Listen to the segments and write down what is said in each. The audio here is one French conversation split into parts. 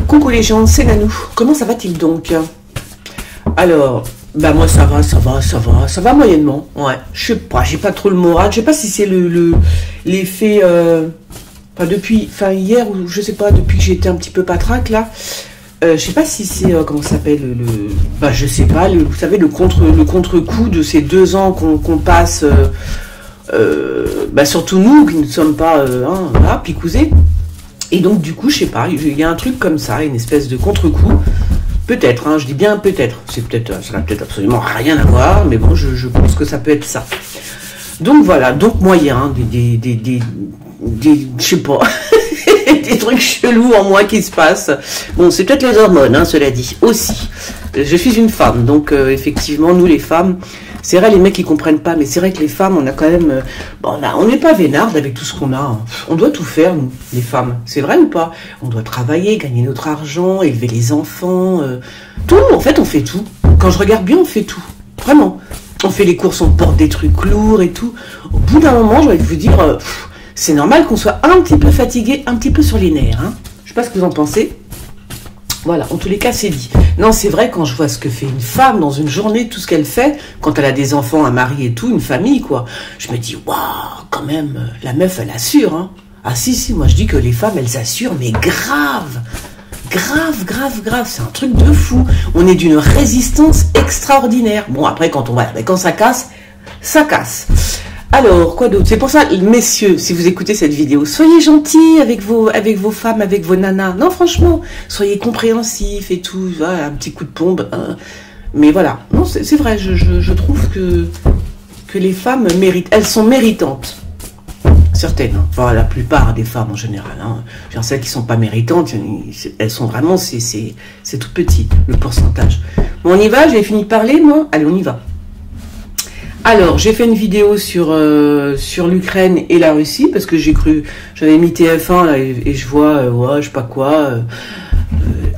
Coucou les gens, c'est Nanou. Comment ça va-t-il donc? Alors, bah moi ça va moyennement. Ouais, je sais pas, j'ai pas trop le moral. Je sais pas si c'est l'effet, enfin hier ou je sais pas, depuis que j'ai été un petit peu patraque là. Je sais pas si c'est comment ça s'appelle je sais pas. Vous savez le contre-coup de ces 2 ans qu'on passe. Surtout nous qui ne sommes pas voilà, picousés. Et donc du coup, je sais pas, il y a un truc comme ça, une espèce de contre-coup. Peut-être, je dis bien peut-être. Ça n'a peut-être absolument rien à voir, mais bon, je pense que ça peut être ça. Donc voilà, donc moyen, je sais pas, des trucs chelous en moi qui se passent. Bon, c'est peut-être les hormones, cela dit, aussi. Je suis une femme, donc effectivement, nous les femmes, c'est vrai les mecs ils comprennent pas, mais c'est vrai que les femmes, on a quand même, on n'est pas vénardes avec tout ce qu'on a. On doit tout faire, nous, les femmes. C'est vrai ou pas? On doit travailler, gagner notre argent, élever les enfants, tout. En fait, on fait tout. Quand je regarde bien, on fait tout. Vraiment. On fait les courses, on porte des trucs lourds et tout. Au bout d'un moment, je vais vous dire, c'est normal qu'on soit un petit peu fatigué, un petit peu sur les nerfs. Je sais pas ce que vous en pensez. Voilà, en tous les cas, c'est dit. Non, c'est vrai, quand je vois ce que fait une femme dans une journée, tout ce qu'elle fait, quand elle a des enfants, un mari et tout, une famille, quoi, je me dis, waouh, quand même, la meuf, elle assure, Ah si, moi je dis que les femmes, elles assurent, mais grave, c'est un truc de fou. On est d'une résistance extraordinaire. Bon, après, quand ça casse, ça casse. Alors, quoi d'autre? C'est pour ça, messieurs, si vous écoutez cette vidéo, soyez gentils avec vos femmes, avec vos nanas. Non, franchement, soyez compréhensifs et tout. Voilà, un petit coup de pompe. Mais voilà, non, c'est vrai, je trouve que les femmes méritent. Elles sont méritantes. Certaines, enfin la plupart des femmes en général. Genre celles qui sont pas méritantes, elles sont vraiment, c'est tout petit, le pourcentage. Bon, on y va, j'ai fini de parler, moi. Allez, on y va. Alors, j'ai fait une vidéo sur l'Ukraine et la Russie, parce que j'avais mis TF1 là, et je vois, je sais pas quoi.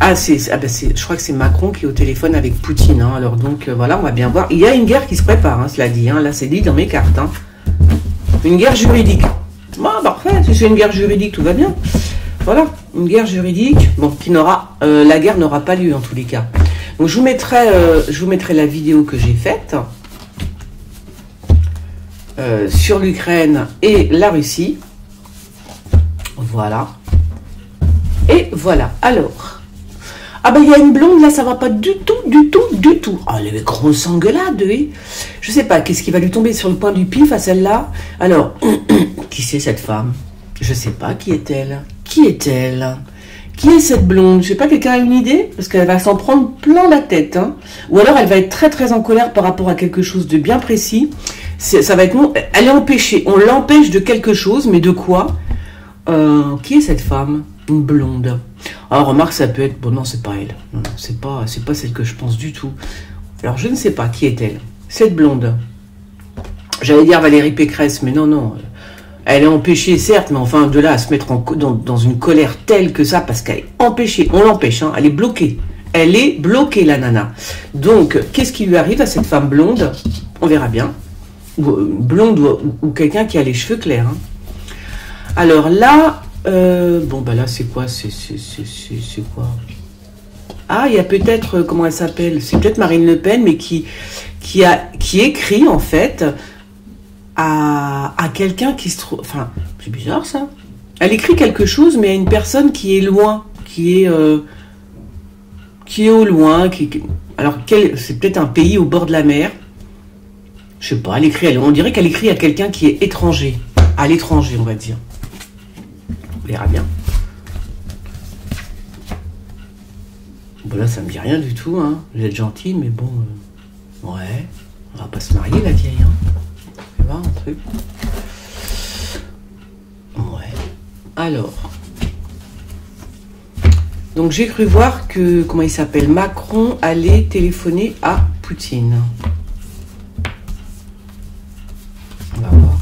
Je crois que c'est Macron qui est au téléphone avec Poutine. Alors donc, voilà, on va bien voir. Il y a une guerre qui se prépare, cela dit. Là, c'est dit dans mes cartes. Une guerre juridique. Bon, parfait, si c'est une guerre juridique, tout va bien. Voilà, une guerre juridique, bon, la guerre n'aura pas lieu en tous les cas. Donc, je vous mettrai la vidéo que j'ai faite. Sur l'Ukraine et la Russie. Voilà. Et voilà. Alors. Il y a une blonde, là, ça va pas du tout. Elle est grosse engueulade, oui. Je sais pas, qu'est-ce qui va lui tomber sur le point du pif à celle-là? Alors, qui c'est cette femme? Je sais pas, qui est-elle? Qui est cette blonde? Je sais pas, quelqu'un a une idée? Parce qu'elle va s'en prendre plein la tête, Ou alors elle va être très très en colère par rapport à quelque chose de bien précis. Ça va être elle est empêchée. On l'empêche de quelque chose, mais de quoi? Qui est cette femme? Une blonde. Alors remarque, ça peut être... Bon non, c'est pas elle. Non, c'est pas celle que je pense du tout. Alors je ne sais pas, qui est-elle? Cette blonde. J'allais dire Valérie Pécresse, mais non. Elle est empêchée, certes, mais enfin, de là à se mettre dans une colère telle que ça, parce qu'elle est empêchée. On l'empêche, elle est bloquée. Elle est bloquée, la nana. Donc, qu'est-ce qui lui arrive à cette femme blonde? On verra bien. Blonde ou quelqu'un qui a les cheveux clairs. Alors là, là c'est quoi? C'est quoi? Il y a peut-être, comment elle s'appelle? C'est peut-être Marine Le Pen, mais qui écrit en fait à quelqu'un qui se trouve... Enfin, c'est bizarre ça. Elle écrit quelque chose, mais à une personne qui est loin, qui est au loin, alors c'est peut-être un pays au bord de la mer. Je sais pas, on dirait qu'elle écrit à quelqu'un qui est étranger. À l'étranger, on va dire. On verra bien. Bon, là, ça me dit rien du tout, Vous êtes gentil, mais bon... ouais, on va pas se marier, la vieille, Tu vois, un truc. Ouais. Alors... Donc, j'ai cru voir que, comment il s'appelle, Macron allait téléphoner à Poutine. On va voir.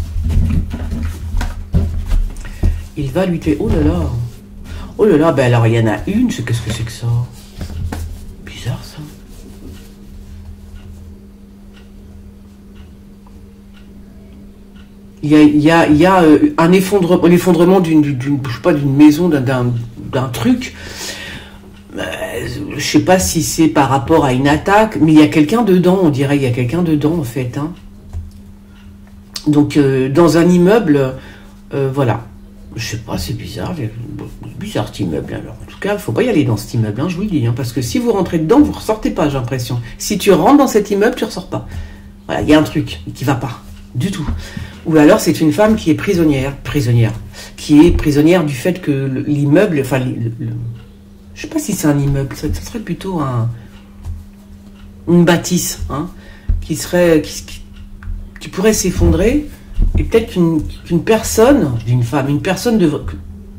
Il va lui téléphoner... Oh là là, alors il y en a une, qu'est-ce que c'est que ça? Bizarre ça. Il y a un l'effondrement d'une maison, d'un truc. Je sais pas si c'est par rapport à une attaque, mais il y a quelqu'un dedans, on dirait, il y a quelqu'un dedans en fait. Hein. Donc dans un immeuble, voilà. Je sais pas, c'est bizarre. Bizarre cet immeuble. Alors, en tout cas, il faut pas y aller dans cet immeuble, hein, je vous le dis. Hein, parce que si vous rentrez dedans, vous ressortez pas, j'ai l'impression. Si tu rentres dans cet immeuble, tu ressors pas. Voilà, il y a un truc qui va pas. Du tout. Ou alors, c'est une femme qui est prisonnière. Qui est prisonnière du fait que l'immeuble... Enfin, je sais pas si c'est un immeuble. Ça serait plutôt une bâtisse. Hein, qui pourrait s'effondrer. Et peut-être qu'une personne, une femme, une personne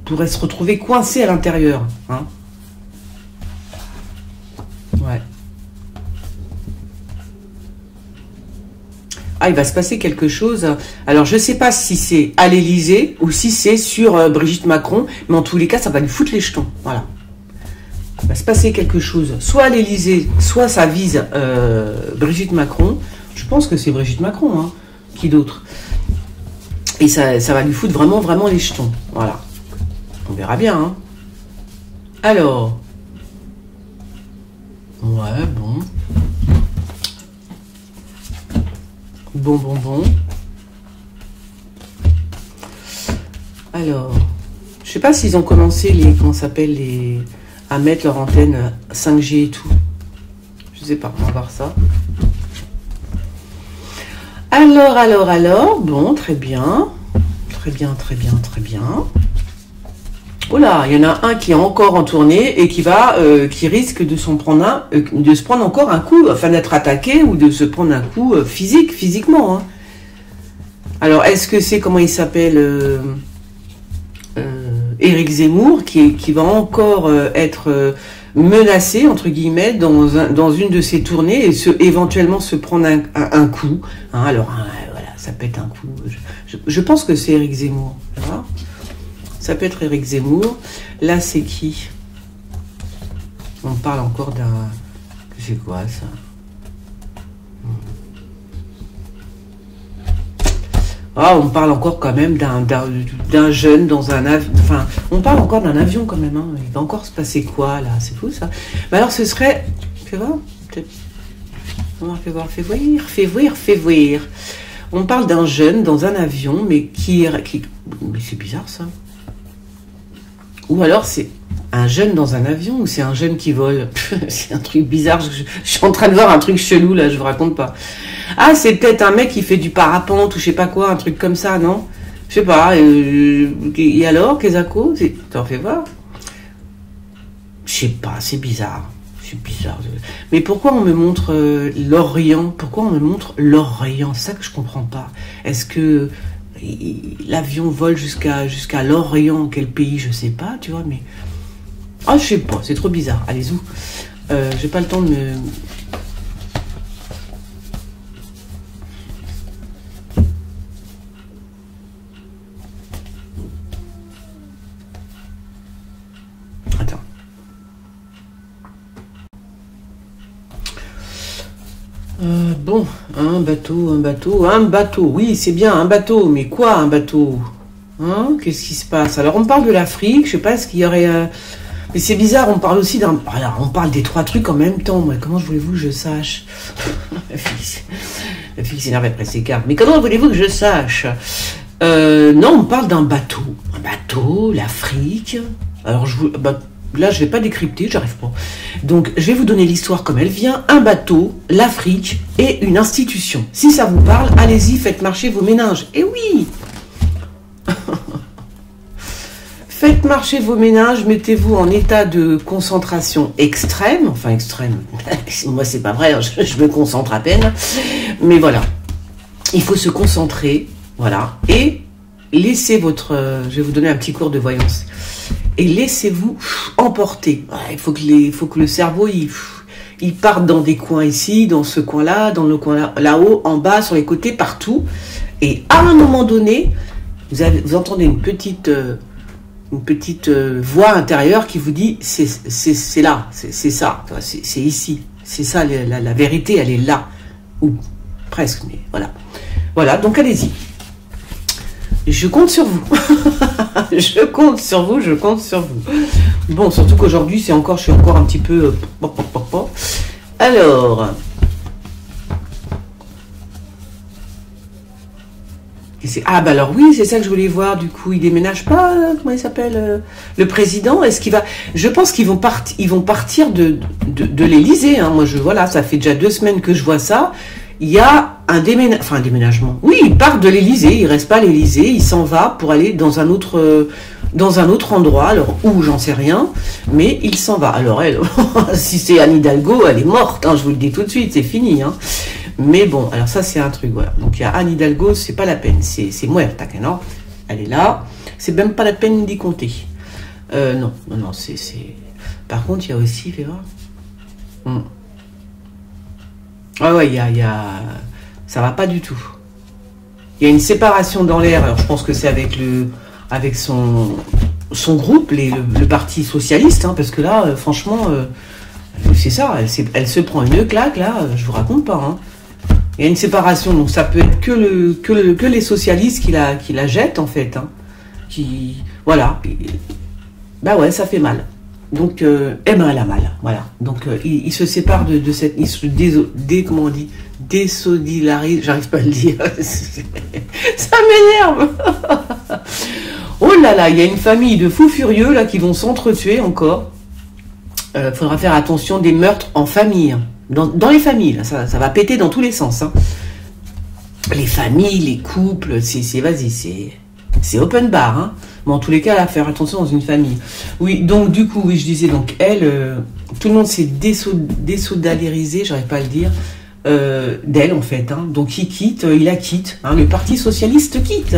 pourrait se retrouver coincée à l'intérieur. Hein. Ouais. Ah, il va se passer quelque chose. Alors, je ne sais pas si c'est à l'Élysée ou si c'est sur Brigitte Macron, mais en tous les cas, ça va lui foutre les jetons. Voilà. Il va se passer quelque chose, soit à l'Élysée, soit ça vise Brigitte Macron. Je pense que c'est Brigitte Macron, hein. Qui d'autre? Et ça va lui foutre vraiment, vraiment les jetons. Voilà. On verra bien. Hein. Alors. Ouais, bon. Bon. Alors. Je sais pas s'ils ont commencé à mettre leur antenne 5G et tout. Je sais pas, on va voir ça. Alors, bon, très bien. Oh là, il y en a un qui est encore en tournée et qui risque de se prendre encore un coup, enfin d'être attaqué ou de se prendre un coup physiquement. Hein. Alors, est-ce que c'est, comment il s'appelle, Éric Zemmour, qui va encore être menacé, entre guillemets, dans une de ses tournées et éventuellement se prendre un coup. Hein, alors, voilà, ça peut être un coup. Je pense que c'est Éric Zemmour. Voilà. Ça peut être Éric Zemmour. Là, c'est qui? On parle encore d'un... C'est quoi, ça? Ah, on parle encore quand même d'un jeune dans un avion. Enfin, on parle encore d'un avion quand même. Hein. Il va encore se passer quoi, là? C'est fou, ça. Mais alors, ce serait... Fais voir, peut-être. Fais voir. On parle d'un jeune dans un avion, mais mais c'est bizarre, ça. Ou alors, c'est un jeune dans un avion, ou c'est un jeune qui vole. C'est un truc bizarre. Je suis en train de voir un truc chelou, là, je vous raconte pas. Ah, c'est peut-être un mec qui fait du parapente, ou je sais pas quoi, un truc comme ça, non? Je sais pas. Et alors, Kezako, t'en fais voir? Je sais pas, c'est bizarre. C'est bizarre. Mais pourquoi on me montre l'Orient? Pourquoi on me montre l'Orient? C'est ça que je comprends pas. Est-ce que l'avion vole jusqu'à l'Orient? Quel pays? Je sais pas, tu vois, mais... Ah, je sais pas, c'est trop bizarre. Allez, où j'ai pas le temps de me... Attends. Bon, un bateau. Oui, c'est bien, un bateau. Mais quoi, un bateau? Hein? Qu'est-ce qui se passe? Alors, on parle de l'Afrique. Je sais pas, est-ce qu'il y aurait... Mais c'est bizarre, on parle aussi d'un... Alors, on parle des trois trucs en même temps. Moi, comment voulez-vous que je sache? La fille s'énerve après ses cartes. Mais comment voulez-vous que je sache? Non, on parle d'un bateau. Un bateau, l'Afrique. Alors, là, je vais pas décrypter, j'arrive pas. Donc, je vais vous donner l'histoire comme elle vient. Un bateau, l'Afrique et une institution. Si ça vous parle, allez-y, faites marcher vos méninges. Eh oui! Faites marcher vos méninges, mettez-vous en état de concentration extrême. Enfin, extrême. Moi, c'est pas vrai, je me concentre à peine. Mais voilà. Il faut se concentrer. Voilà. Et laissez votre... je vais vous donner un petit cours de voyance. Et laissez-vous emporter. Il faut que le cerveau, il parte dans des coins ici, dans ce coin-là, dans le coin là-haut, en bas, sur les côtés, partout. Et à un moment donné, vous entendez une petite voix intérieure qui vous dit c'est là, c'est ça, c'est ici, c'est ça, la vérité, elle est là. Ou presque, mais voilà. Voilà, donc allez-y. Je compte sur vous. Je compte sur vous, je compte sur vous. Bon, surtout qu'aujourd'hui, je suis encore un petit peu... Alors... Ah bah alors oui, c'est ça que je voulais voir. Du coup, il déménage pas. Comment il s'appelle le président? Est-ce qu'il va? Je pense qu'ils vont partir de l'Élysée. Hein. Moi, voilà, ça fait déjà 2 semaines que je vois ça. Il y a un déménagement. Oui, il part de l'Élysée. Il reste pas à l'Élysée. Il s'en va pour aller dans un autre endroit. Alors où, j'en sais rien. Mais il s'en va. Alors elle, si c'est Anne Hidalgo, elle est morte. Hein, je vous le dis tout de suite, c'est fini. Hein. Mais bon, alors ça c'est un truc, voilà. Donc il y a Anne Hidalgo, c'est pas la peine, c'est muerta, non? Elle est là, c'est même pas la peine d'y compter. Non, c'est... Par contre, il y a aussi, fais voir. Ah ouais, il y a... Ça va pas du tout. Il y a une séparation dans l'air, alors je pense que c'est avec son groupe, le Parti Socialiste, hein, parce que là, franchement, c'est ça, elle se prend une claque, là, je vous raconte pas, hein. Il y a une séparation, donc ça peut être que les socialistes qui la jettent, en fait. Hein, voilà. Bah ouais, ça fait mal. Donc, elle a mal. Voilà. Donc, il se sépare de cette... Il se comment on dit? Désolidarise. J'arrive pas à le dire. Ça m'énerve. Oh là là, il y a une famille de fous furieux, là, qui vont s'entretuer encore. Faudra faire attention des meurtres en famille. Dans les familles, là, ça va péter dans tous les sens. Hein. Les familles, les couples, c'est open bar. Hein. Mais en tous les cas, là, faire attention dans une famille. Oui, donc du coup, oui, je disais, donc elle, tout le monde s'est désolidarisé, j'arrive pas à le dire, d'elle en fait. Hein. Donc il la quitte. Hein. Le Parti Socialiste quitte.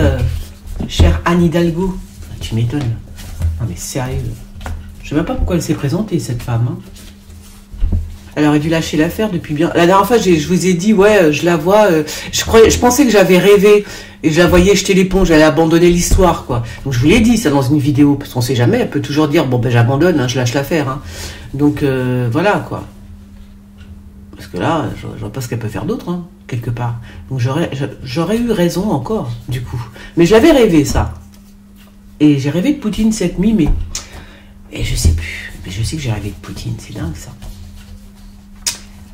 Chère Anne Hidalgo. Tu m'étonnes. Non mais sérieux. Je sais même pas pourquoi elle s'est présentée, cette femme. Hein. Elle aurait dû lâcher l'affaire depuis bien... La dernière fois, je vous ai dit, ouais, je la vois... je pensais que j'avais rêvé et je la voyais jeter l'éponge, j'allais abandonner l'histoire, quoi. Donc je vous l'ai dit, ça, dans une vidéo, parce qu'on sait jamais, elle peut toujours dire, bon, ben j'abandonne, hein, je lâche l'affaire. Hein. Donc, voilà, quoi. Parce que là, je vois pas ce qu'elle peut faire d'autre, hein, quelque part. Donc j'aurais eu raison encore, du coup. Mais je l'avais rêvé, ça. Et j'ai rêvé de Poutine cette nuit, mais... Et je sais plus. Mais je sais que j'ai rêvé de Poutine, c'est dingue, ça.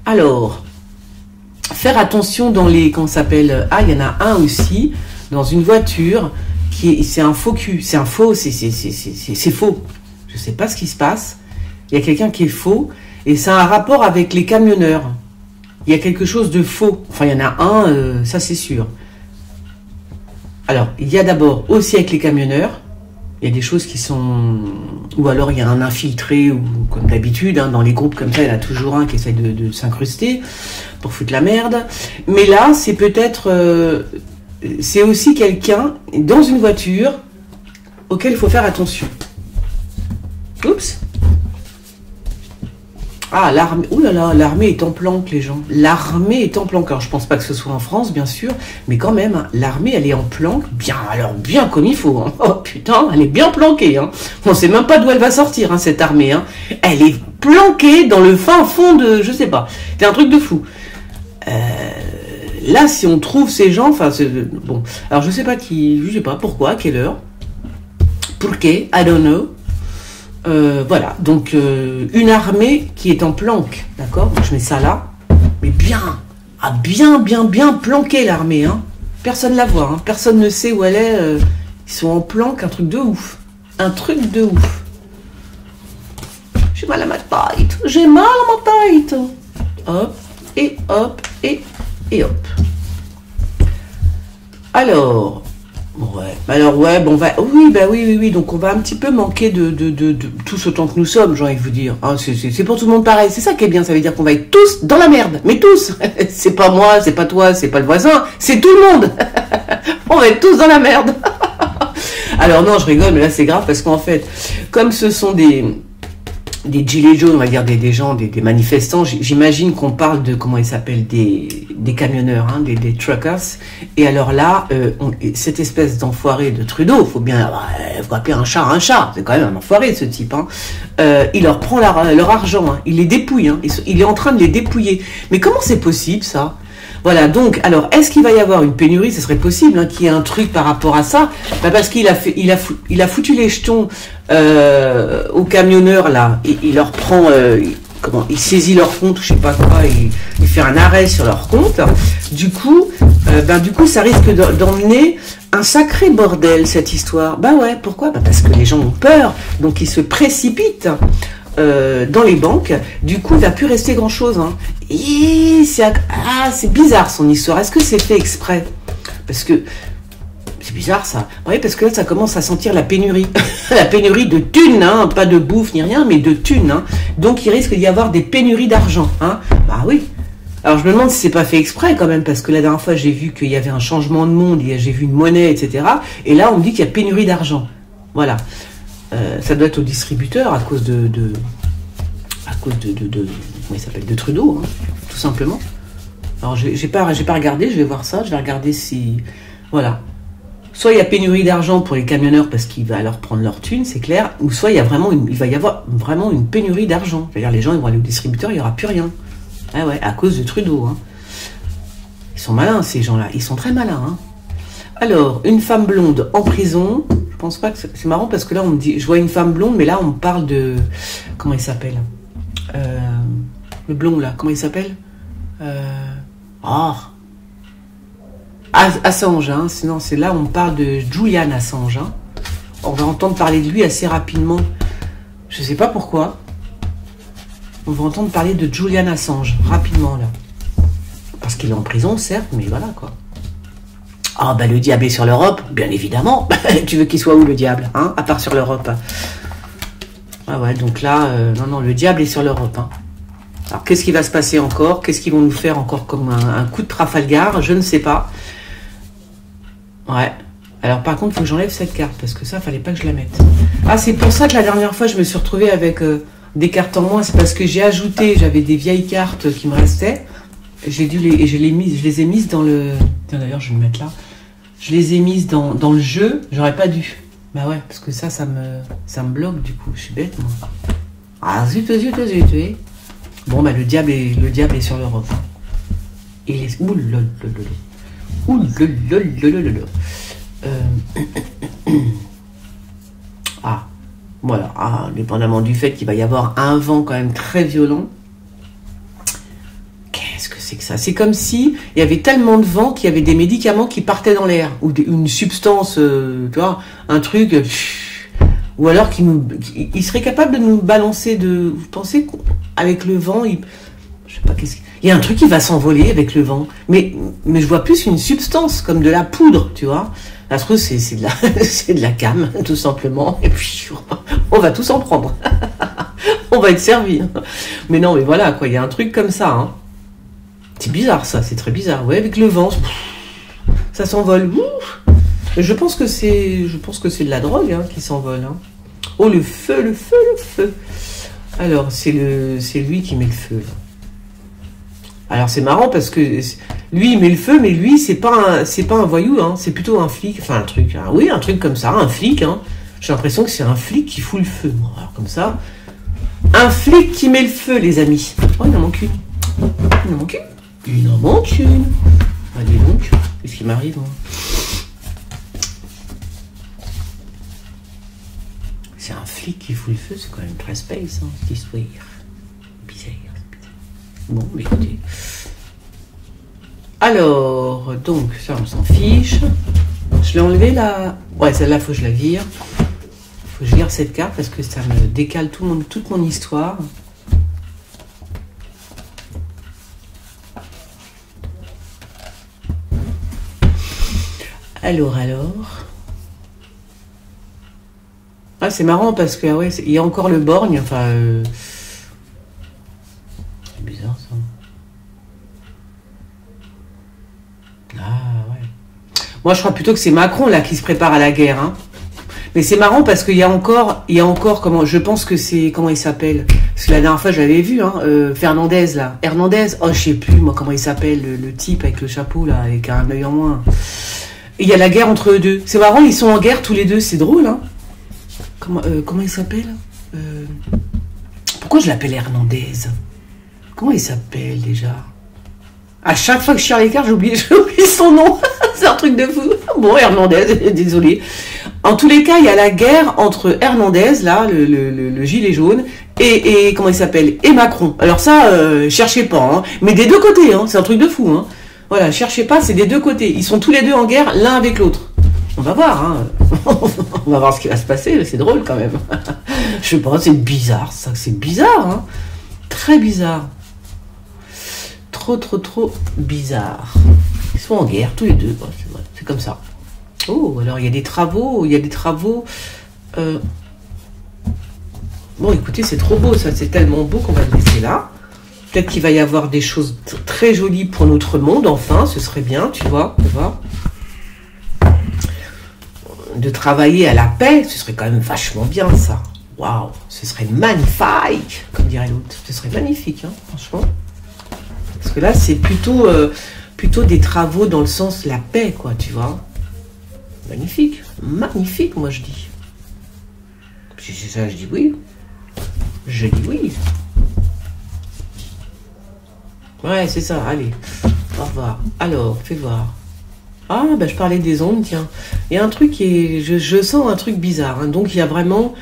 Alors, faire attention dans les... Comment ça s'appelle? Ah, il y en a un aussi, dans une voiture, c'est un faux cul. C'est un faux, c'est faux. Je sais pas ce qui se passe. Il y a quelqu'un qui est faux, et ça a un rapport avec les camionneurs. Il y a quelque chose de faux. Enfin, il y en a un, ça c'est sûr. Alors, il y a d'abord aussi avec les camionneurs, il y a des choses qui sont... Ou alors il y a un infiltré, ou comme d'habitude, hein, dans les groupes comme ça, il y en a toujours un qui essaie de s'incruster pour foutre la merde. Mais là, c'est peut-être... c'est aussi quelqu'un dans une voiture auquel il faut faire attention. Oups. Ah, l'armée... Ouh là là, l'armée est en planque, les gens. L'armée est en planque. Alors, je pense pas que ce soit en France, bien sûr, mais quand même, hein, l'armée, elle est en planque, bien comme il faut. Hein. Oh putain, elle est bien planquée. Hein. On sait même pas d'où elle va sortir, hein, cette armée. Hein. Elle est planquée dans le fin fond de... Je sais pas. C'est un truc de fou. Là, si on trouve ces gens... Enfin, bon. Alors, je sais pas pourquoi, à quelle heure. Pourquoi, I don't know. Voilà, donc une armée qui est en planque, d'accord? Je mets ça là, mais bien planqué l'armée, hein. Personne la voit, hein. Personne ne sait où elle est. Ils sont en planque, un truc de ouf, J'ai mal à ma tête, Hop et hop et hop. Alors. Ouais, bon, oui, donc on va un petit peu manquer de tous autant que nous sommes, j'ai envie de vous dire. Hein, c'est pour tout le monde pareil, c'est ça qui est bien, ça veut dire qu'on va être tous dans la merde, mais tous. C'est pas moi, c'est pas toi, c'est pas le voisin, c'est tout le monde. On va être tous dans la merde. Alors non, je rigole, mais là c'est grave parce qu'en fait, comme ce sont des gilets jaunes, on va dire des gens, des manifestants, j'imagine qu'on parle de, comment ils s'appellent, des camionneurs, hein, des truckers, et alors là, cette espèce d'enfoiré de Trudeau, faut appeler un chat, c'est quand même un enfoiré ce type, hein, il leur prend leur argent, hein, il les dépouille, hein, il est en train de les dépouiller, mais comment c'est possible ça? Voilà, donc, alors, est-ce qu'il va y avoir une pénurie? Ce serait possible, hein, qu'il y ait un truc par rapport à ça. Bah, parce qu'il a fait, il a foutu les jetons aux camionneurs, là. Il leur prend, il saisit leur compte, je sais pas quoi, il fait un arrêt sur leur compte. Du coup, ça risque d'emmener un sacré bordel, cette histoire. Bah ouais, pourquoi? Bah parce que les gens ont peur, donc ils se précipitent dans les banques. Du coup, il va plus rester grand-chose. Hein. Et c'est bizarre son histoire. Est-ce que c'est fait exprès? Parce que c'est bizarre ça. Oui, parce que là, ça commence à sentir la pénurie. La pénurie de thunes, hein, pas de bouffe ni rien, mais de thunes. Hein. Donc, il risque d'y avoir des pénuries d'argent. Hein. Bah oui. Alors, je me demande si c'est pas fait exprès quand même, parce que la dernière fois, j'ai vu qu'il y avait un changement de monde, j'ai vu une monnaie, etc. Et là, on me dit qu'il y a pénurie d'argent. Voilà. Ça doit être au distributeur à cause de comment il s'appelle, de Trudeau, hein, tout simplement. Alors, j'ai pas regardé, je vais voir ça, je vais regarder si... Voilà. Soit il y a pénurie d'argent pour les camionneurs parce qu'il va leur prendre leur thune, c'est clair, ou soit il va y avoir vraiment une pénurie d'argent. C'est-à-dire les gens ils vont aller au distributeur, il n'y aura plus rien. Ah ouais, à cause de Trudeau. Hein. Ils sont malins ces gens-là, ils sont très malins. Hein. Alors, une femme blonde en prison, je pense pas que c'est marrant parce que là on me dit, je vois une femme blonde, mais là on me parle de... Comment il s'appelle le blond là, comment il s'appelle Assange, hein. Sinon c'est là où on parle de Julian Assange. Hein. On va entendre parler de lui assez rapidement. Je sais pas pourquoi. On va entendre parler de Julian Assange rapidement là. Parce qu'il est en prison, certes, mais voilà quoi. Ah bah le diable est sur l'Europe, bien évidemment. Tu veux qu'il soit où le diable, hein, à part sur l'Europe? Ah ouais, donc là, non, le diable est sur l'Europe. Hein. Alors qu'est-ce qui va se passer encore? Qu'est-ce qu'ils vont nous faire encore comme un coup de Trafalgar? Je ne sais pas. Ouais. Alors par contre, il faut que j'enlève cette carte, parce que ça, fallait pas que je la mette. Ah, c'est pour ça que la dernière fois, je me suis retrouvée avec des cartes en moins. C'est parce que j'ai ajouté, j'avais des vieilles cartes qui me restaient. Je les ai mises dans le... Tiens, d'ailleurs, je vais me mettre là. Je les ai mises dans le jeu. J'aurais pas dû. Bah ouais, parce que ça me bloque, du coup. Je suis bête, moi. Ah, zut. Bon, bah, le diable est sur l'Europe. Il est... Ah, voilà. Ah, dépendamment du fait qu'il va y avoir un vent quand même très violent. Qu'est-ce que c'est que ça? C'est comme si il y avait tellement de vent qu'il y avait des médicaments qui partaient dans l'air. Ou une substance, tu vois, un truc... ou alors il serait capable de nous balancer de... Vous pensez qu'avec le vent, je sais pas qu'est-ce qu'il... Il y a un truc qui va s'envoler avec le vent. Mais je vois plus une substance, comme de la poudre, tu vois. La trouve, c'est de la cam, tout simplement. Et puis, on va tous en prendre. On va être servi. Mais non, mais voilà, quoi. Il y a un truc comme ça. Hein. C'est bizarre, ça. C'est très bizarre. Ouais, avec le vent, ça s'envole. Je pense que c'est de la drogue hein, qui s'envole. Hein. Oh, le feu. Alors, c'est lui qui met le feu, là. Alors c'est marrant parce que lui il met le feu, mais lui c'est pas un voyou, hein, c'est plutôt un flic, enfin un truc, hein, oui un truc comme ça, un flic, hein. J'ai l'impression que c'est un flic qui fout le feu. Bon, alors comme ça, un flic qui met le feu, les amis. Oh il en manque une. Allez donc, qu'est-ce qui m'arrive moi? C'est un flic qui fout le feu, c'est quand même très space, hein, cette histoire. Bizarre. Bon, écoutez. Alors, donc, ça, on s'en fiche. Je l'ai enlevé là. Ouais, celle-là, faut que je la vire. Faut que je vire cette carte parce que ça me décale toute mon histoire. Alors. Ah, c'est marrant parce que, ouais, il y a encore le borgne, enfin... C'est bizarre, ça. Ah, ouais. Moi, je crois plutôt que c'est Macron, là, qui se prépare à la guerre, hein. Mais c'est marrant parce qu'il y a encore, comment, je pense que c'est, comment il s'appelle? Parce que la dernière fois, je l'avais vu, hein, Fernandez, là. Hernandez. Oh, je sais plus, moi, comment il s'appelle, le type avec le chapeau, là, avec un œil en moins. Et il y a la guerre entre eux deux. C'est marrant, ils sont en guerre tous les deux, c'est drôle, hein. Comment il s'appelle? Pourquoi je l'appelle Hernandez? Comment il s'appelle déjà? À chaque fois que je tire les cartes, j'oublie son nom. C'est un truc de fou. Bon, Hernandez, désolé. En tous les cas, il y a la guerre entre Hernandez, là, le gilet jaune, et comment il s'appelle, et Macron. Alors ça, cherchez pas, hein. Mais des deux côtés, hein. C'est un truc de fou, hein. Voilà, cherchez pas, c'est des deux côtés. Ils sont tous les deux en guerre, l'un avec l'autre. On va voir, hein. On va voir ce qui va se passer, c'est drôle quand même. Je sais pas, c'est bizarre, ça, c'est bizarre, hein. Très bizarre. Trop bizarre. Ils sont en guerre, tous les deux, c'est comme ça. Oh, alors il y a des travaux, Bon, écoutez, c'est trop beau, ça, c'est tellement beau qu'on va le laisser là. Peut-être qu'il va y avoir des choses très jolies pour notre monde, enfin, ce serait bien, tu vois, de travailler à la paix, ce serait quand même vachement bien, ça. Waouh, ce serait magnifique, comme dirait l'autre. Ce serait magnifique, hein, franchement. Parce que là, c'est plutôt des travaux dans le sens la paix, quoi, tu vois. Magnifique, magnifique, moi je dis. Si c'est ça, je dis oui. Je dis oui. Ouais, c'est ça, allez. Au revoir. Alors, fais voir. Ah, ben je parlais des ondes, tiens. Il y a un truc qui est... Je sens un truc bizarre. Hein. Donc, il y a vraiment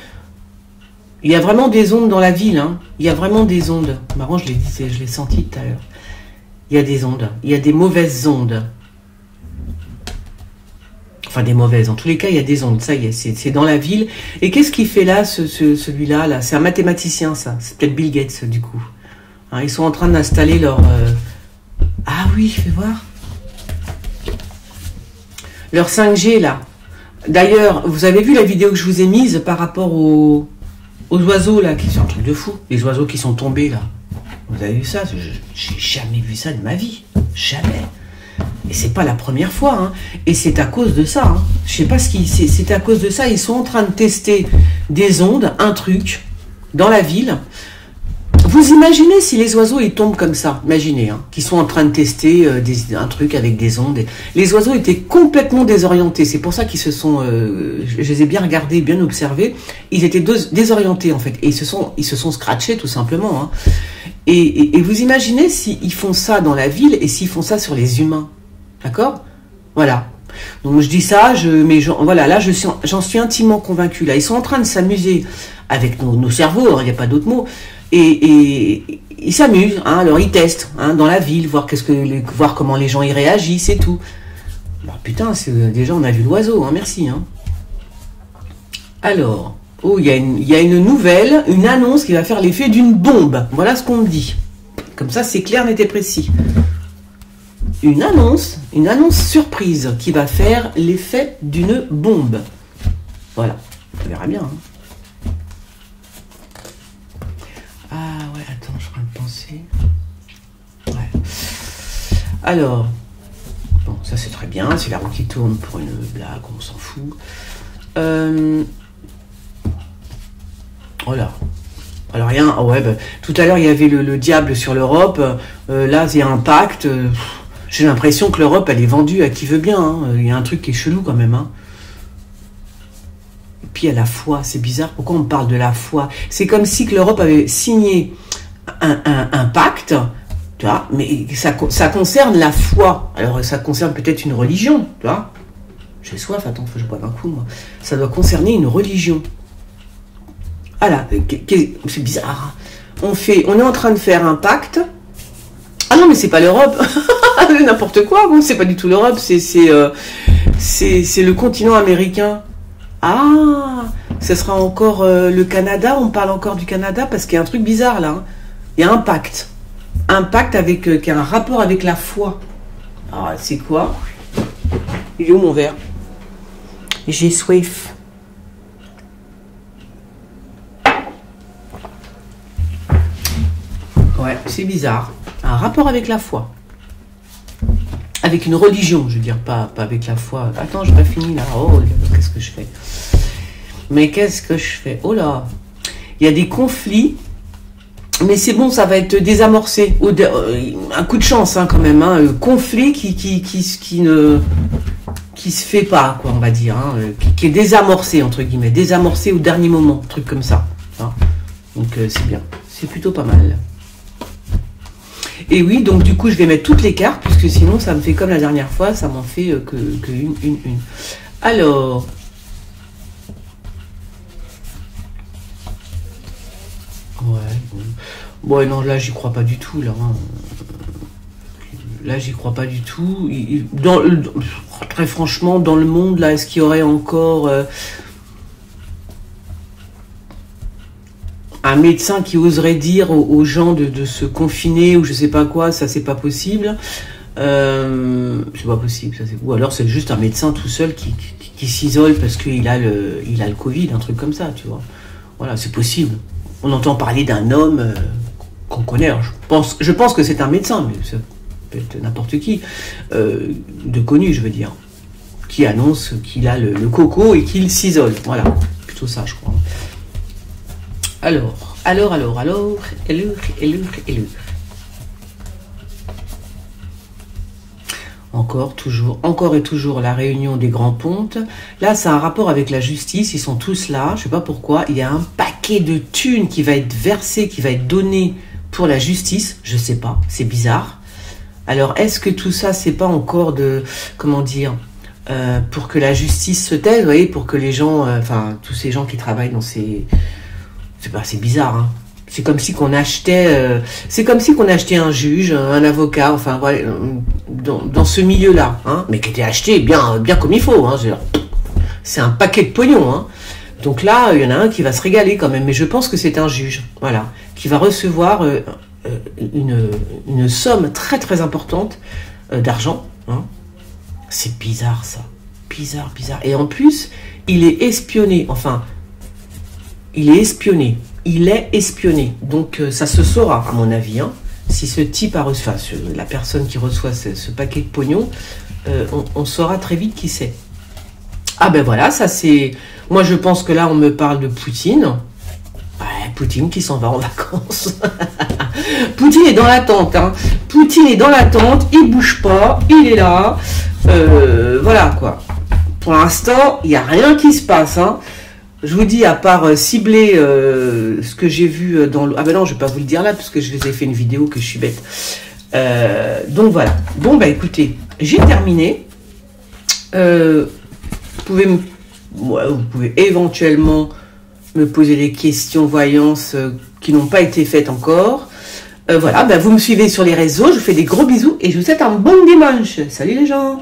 des ondes dans la ville. Hein. Il y a vraiment des ondes. Marrant, je l'ai senti tout à l'heure. Il y a des ondes. Il y a des mauvaises ondes. Enfin, des mauvaises. En tous les cas, il y a des ondes. Ça y est, c'est dans la ville. Et qu'est-ce qu'il fait là, celui-là là, c'est un mathématicien, ça. C'est peut-être Bill Gates, du coup. Hein, ils sont en train d'installer leur... Ah oui, fais voir. Leur 5G, là. D'ailleurs, vous avez vu la vidéo que je vous ai mise par rapport aux oiseaux, là, qui sont un truc de fou. Les oiseaux qui sont tombés, là. Vous avez vu ça? J'ai jamais vu ça de ma vie. Jamais. Et c'est pas la première fois. Hein. Et c'est à cause de ça. Hein. Je sais pas ce qui... C'est à cause de ça. Ils sont en train de tester des ondes, un truc, dans la ville. Vous imaginez si les oiseaux ils tombent comme ça, imaginez, hein, qu'ils sont en train de tester un truc avec des ondes. Les oiseaux étaient complètement désorientés, c'est pour ça qu'ils se sont, je les ai bien regardés, bien observés, ils étaient désorientés en fait, et ils se sont scratchés tout simplement. Hein. Et vous imaginez s'ils font ça dans la ville et s'ils font ça sur les humains, d'accord? Voilà. Donc je dis ça, voilà, là j'en suis intimement convaincu. Là, ils sont en train de s'amuser avec nos cerveaux, il n'y a pas d'autre mot. Et ils s'amusent, hein, alors ils testent hein, dans la ville, voir comment les gens y réagissent et tout. Bah, putain, déjà on a vu l'oiseau, hein, merci. Hein. Alors, oh, il y a une nouvelle, une annonce qui va faire l'effet d'une bombe. Voilà ce qu'on me dit. Comme ça, c'est clair, net et précis. Une annonce surprise qui va faire l'effet d'une bombe. Voilà, on verra bien. Hein. Ah ouais, attends, je suis en train de penser. Ouais. Alors, bon, ça c'est très bien, c'est la roue qui tourne pour une blague, on s'en fout. Voilà. Alors rien, oh ouais, bah, tout à l'heure il y avait le diable sur l'Europe, là il y a un pacte. J'ai l'impression que l'Europe elle est vendue à qui veut bien. Hein. Il y a un truc qui est chelou quand même. Hein. Puis à la foi, c'est bizarre, pourquoi on parle de la foi? C'est comme si que l'Europe avait signé un pacte, tu vois, mais ça concerne la foi. Alors ça concerne peut-être une religion, tu vois. J'ai soif, attends, faut que je boive un coup, moi. Ça doit concerner une religion. Ah là, c'est bizarre. On est en train de faire un pacte. Ah non, mais c'est pas l'Europe. N'importe quoi, bon, c'est pas du tout l'Europe, c'est le continent américain. Ah, ce sera encore le Canada, on parle encore du Canada parce qu'il y a un truc bizarre là. Hein. Il y a un pacte. Un pacte qui a un rapport avec la foi. Ah, c'est quoi? Il est où mon verre? J'ai soif. Ouais, c'est bizarre. Un rapport avec la foi. Avec une religion, je veux dire, pas avec la foi. Attends, je pas fini là. Oh, qu'est-ce que je fais? Mais qu'est-ce que je fais? Oh là, il y a des conflits, mais c'est bon, ça va être désamorcé. Un coup de chance, hein, quand même. Hein, conflit qui se fait pas, quoi, on va dire, hein, qui est désamorcé entre guillemets, désamorcé au dernier moment, un truc comme ça. Hein. Donc c'est bien, c'est plutôt pas mal. Et oui, donc du coup, je vais mettre toutes les cartes, puisque sinon, ça me fait comme la dernière fois, ça m'en fait que une. Alors... Ouais, bon. Ouais, non, là, j'y crois pas du tout, là. Hein. Là, j'y crois pas du tout. Très franchement, dans le monde, là, est-ce qu'il y aurait encore un médecin qui oserait dire aux gens de se confiner ou je sais pas quoi, ça, c'est pas possible. C'est pas possible. Ça, ou alors, c'est juste un médecin tout seul qui s'isole parce qu'il a le Covid, un truc comme ça, tu vois. Voilà, c'est possible. On entend parler d'un homme qu'on connaît. Alors, je pense que c'est un médecin, mais ça peut être n'importe qui, de connu, je veux dire, qui annonce qu'il a le coco et qu'il s'isole. Voilà, plutôt ça, je crois. Alors. Encore et toujours la réunion des grands pontes. Là, c'est un rapport avec la justice. Ils sont tous là. Je sais pas pourquoi. Il y a un paquet de thunes qui va être versé, qui va être donné pour la justice. Je sais pas. C'est bizarre. Alors, est-ce que tout ça, c'est pas encore de... Comment dire pour que la justice se taise, vous voyez, pour que les gens... Enfin, tous ces gens qui travaillent dans ces... C'est bizarre, hein. C'est comme si qu'on achetait, un juge, un avocat, enfin voilà, dans ce milieu-là, hein, mais qui était acheté bien comme il faut. Hein, c'est un paquet de pognon. Hein. Donc là, il y en a un qui va se régaler quand même, mais je pense que c'est un juge, voilà, qui va recevoir une somme très très importante d'argent. Hein. C'est bizarre ça, bizarre. Et en plus, il est espionné, Il est espionné. Donc, ça se saura, à mon avis. Hein, si ce type a reçu... Enfin, la personne qui reçoit ce paquet de pognon, on saura très vite qui c'est. Ah ben voilà, ça c'est... Moi, je pense que là, on me parle de Poutine. Ouais, Poutine qui s'en va en vacances. Poutine est dans l'attente. Hein. Poutine est dans l'attente. Il bouge pas. Il est là. Voilà, quoi. Pour l'instant, il n'y a rien qui se passe. Hein. Je vous dis, à part cibler ce que j'ai vu dans le... Ah ben non, je ne vais pas vous le dire là, parce que je vous ai fait une vidéo que je suis bête. Donc voilà. Bon, bah écoutez, j'ai terminé. Vous pouvez éventuellement me poser des questions voyance qui n'ont pas été faites encore. Voilà, bah, vous me suivez sur les réseaux. Je vous fais des gros bisous et je vous souhaite un bon dimanche. Salut les gens!